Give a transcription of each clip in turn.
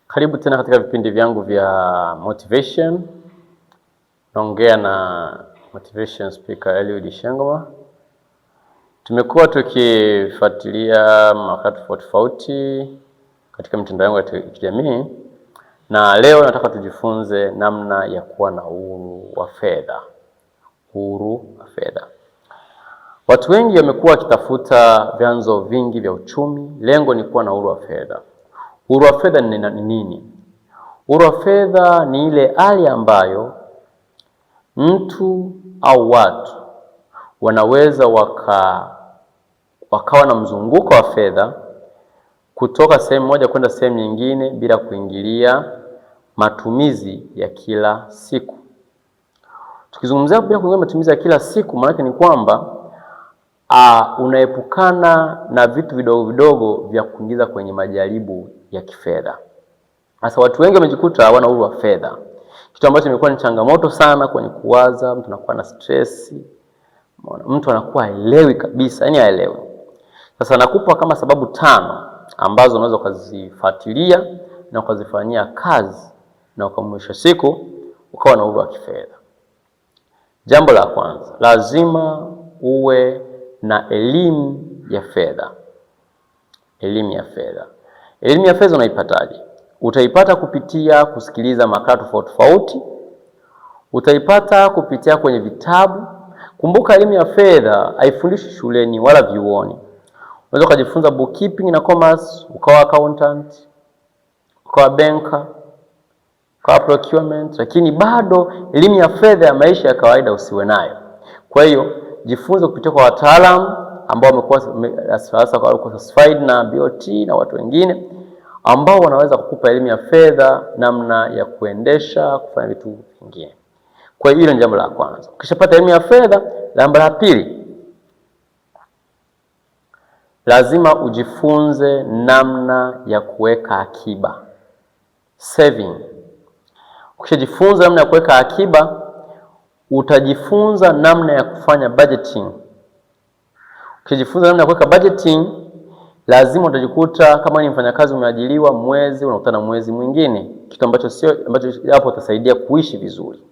Karibu tena katika vipindi vyangu vya motivation. Naongea na motivation speaker Eliud Shengoma. Tumekuwa tukifuatilia makala tofauti katika mitandao yangu ya kijamii, na leo nataka tujifunze namna ya kuwa na uhuru wa fedha. Uhuru wa fedha. Watu wengi wamekuwa wakitafuta vyanzo vingi vya uchumi, lengo ni kuwa na uhuru wa fedha. Uhuru wa fedha ni nini? Uhuru wa fedha ni ile hali ambayo mtu au watu wanaweza wakawa na mzunguko wa fedha kutoka sehemu moja kwenda sehemu nyingine bila kuingilia matumizi ya kila siku. Tukizungumzia bila kuingilia matumizi ya kila siku, maana ni kwamba unaepukana na vitu vidogo vidogo vya kuingiza kwenye majaribu ya kifedha. Sasa watu wengi wamejikuta hawana uhuru wa fedha, kitu ambacho imekuwa ni changamoto sana kwenye kuwaza. Mtu anakuwa na stress, mtu anakuwa haelewi kabisa, yani haelewi. Sasa nakupa kama sababu 5 ambazo unaweza ukazifuatilia na ukazifanyia kazi na kwa mwisho siku ukawa na uhuru wa kifedha. Jambo la kwanza, lazima uwe na elimu ya fedha. Elimu ya fedha. Elimu ya fedha unaipataje? Utaipata kupitia kusikiliza makala tofauti. Utaipata kupitia kwenye vitabu. Kumbuka, elimu ya fedha haifundishwi shuleni wala vyuoni. Unaweza kujifunza bookkeeping na commerce, ukawa accountant, ukawa banker, ukawa procurement, lakini bado elimu ya fedha ya maisha ya kawaida usiwe nayo. Kwa hiyo jifunze kupitia kwa wataalamu ambao wamekuwa sasa certified na BOT na watu wengine ambao wanaweza kukupa elimu ya fedha, namna ya kuendesha, kufanya vitu vingine. Kwa hiyo hilo ni jambo la kwanza. Ukishapata elimu ya fedha, jambo la pili, lazima ujifunze namna ya kuweka akiba, saving. Ukishajifunza namna ya kuweka akiba, utajifunza namna ya kufanya budgeting. Ukijifunza namna ya kuweka budgeting, lazima utajikuta kama ni mfanyakazi umeajiriwa, mwezi unakutana na mwezi mwingine, kitu ambacho hapo utasaidia kuishi vizuri.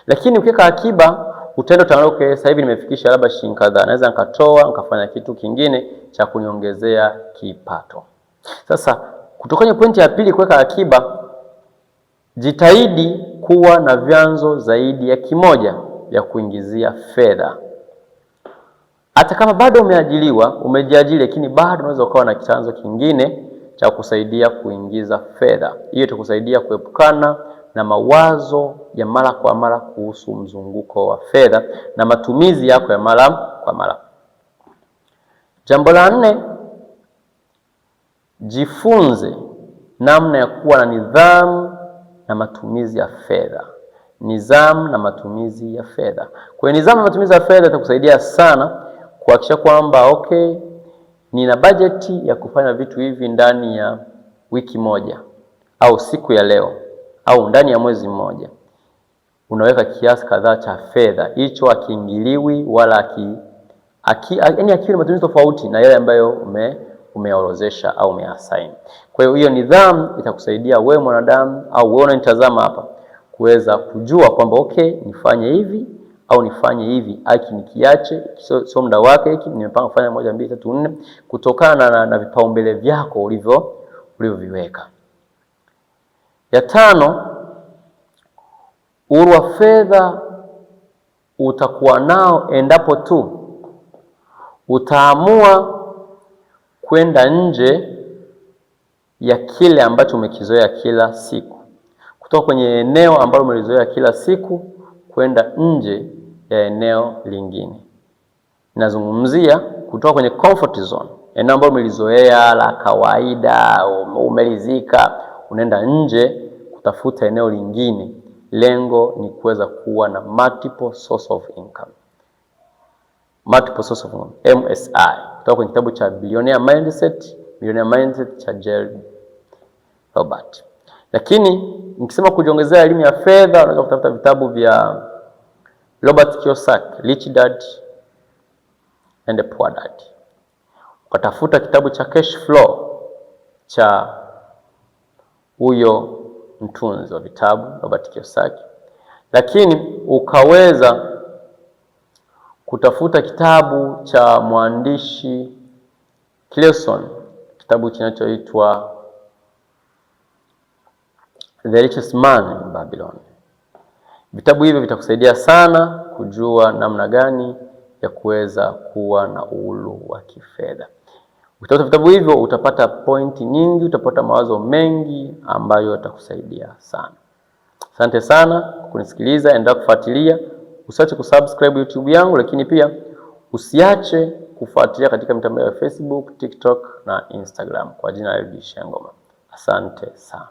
Lakini ukiweka akiba, utaenda utaangalia, okay, sasa hivi nimefikisha labda shilingi kadhaa, naweza nikatoa nikafanya kitu kingine cha kuniongezea kipato. Sasa kutoka kwenye pointi ya pili, kuweka akiba, jitahidi kuwa na vyanzo zaidi ya kimoja ya kuingizia fedha. Hata kama bado umejiajiri, lakini bado unaweza ukawa na chanzo kingine cha kusaidia kuingiza fedha. Hiyo itakusaidia kuepukana na mawazo ya mara kwa mara kuhusu mzunguko wa fedha na matumizi yako ya mara kwa mara. Jambo la 4, jifunze namna ya kuwa na nidhamu na matumizi ya fedha. Nidhamu na matumizi ya fedha. Kwa hiyo nidhamu na matumizi ya fedha itakusaidia sana kuhakikisha kwamba okay, nina bajeti ya kufanya vitu hivi ndani ya wiki moja au siku ya leo au ndani ya mwezi mmoja. Unaweka kiasi kadhaa cha fedha, hicho hakiingiliwi wala yaani akiwa matumizi tofauti na yale ambayo umeorozesha au umeassign. Kwa hiyo nidhamu itakusaidia wewe mwanadamu au wewe unanitazama hapa kuweza kujua kwamba okay, nifanye hivi au nifanye hivi, hiki nikiache, sio muda wake, hiki nimepanga kufanya 1 2 3 4 kutokana na vipaumbele vyako ulivyoviweka. Ya 5, uhuru wa fedha utakuwa nao endapo tu utaamua kwenda nje ya kile ambacho umekizoea kila siku, kutoka kwenye eneo ambalo umelizoea kila siku kwenda nje ya eneo lingine. Ninazungumzia kutoka kwenye comfort zone, eneo ambalo umelizoea la kawaida, umelizika, unaenda nje kutafuta eneo lingine. Lengo ni kuweza kuwa na multiple source of income. Multiple source of income, MSI, kutoka kwenye kitabu cha Millionaire Mindset cha Jerry Robert. Lakini nikisema kujiongezea elimu ya fedha, unaweza kutafuta vitabu vya Robert Kiyosaki, Rich Dad and Poor Dad. Ukatafuta kitabu cha Cash Flow cha huyo mtunzi wa vitabu Robert Kiyosaki, lakini ukaweza kutafuta kitabu cha mwandishi Clearson, kitabu kinachoitwa The Richest Man in Babylon. Vitabu hivyo vitakusaidia sana kujua namna gani ya kuweza kuwa na uhuru wa kifedha. Ukitafuta vitabu hivyo utapata pointi nyingi, utapata mawazo mengi ambayo yatakusaidia sana. Asante sana kwa kunisikiliza, endelea kufuatilia. Usiache kusubscribe YouTube yangu, lakini pia usiache kufuatilia katika mitandao ya Facebook, TikTok na Instagram kwa jina la LD Shengoma. Asante sana.